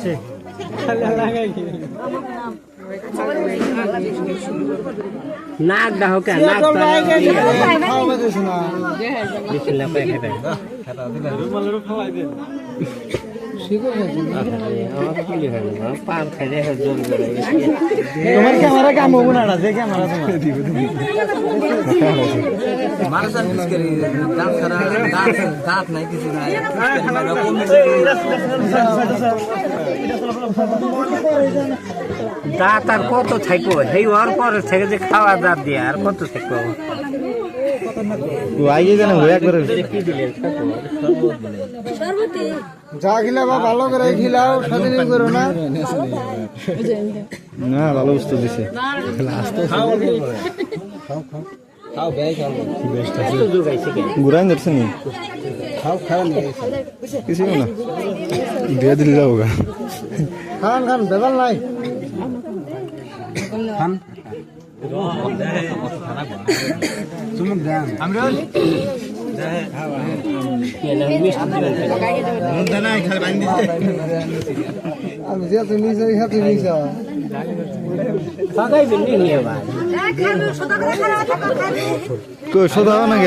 আছে নাক দাও কেন নাক তোমার ক্যামেরা কাম হবো না যে ক্যামেরা দাঁত আর কত থাকবো সেই হওয়ার পর থেকে যে খাওয়া দাঁত দিয়ে আর কত থাকবো যা খিলাবা ভালো করে খিলাও স্বাধীন করো না না ভালো বুঝতে দিছে ঘুরাই ধরছে নি কিছু না দিয়ে দিলে যাবো খান খান বেবাল নাই খান সোদা না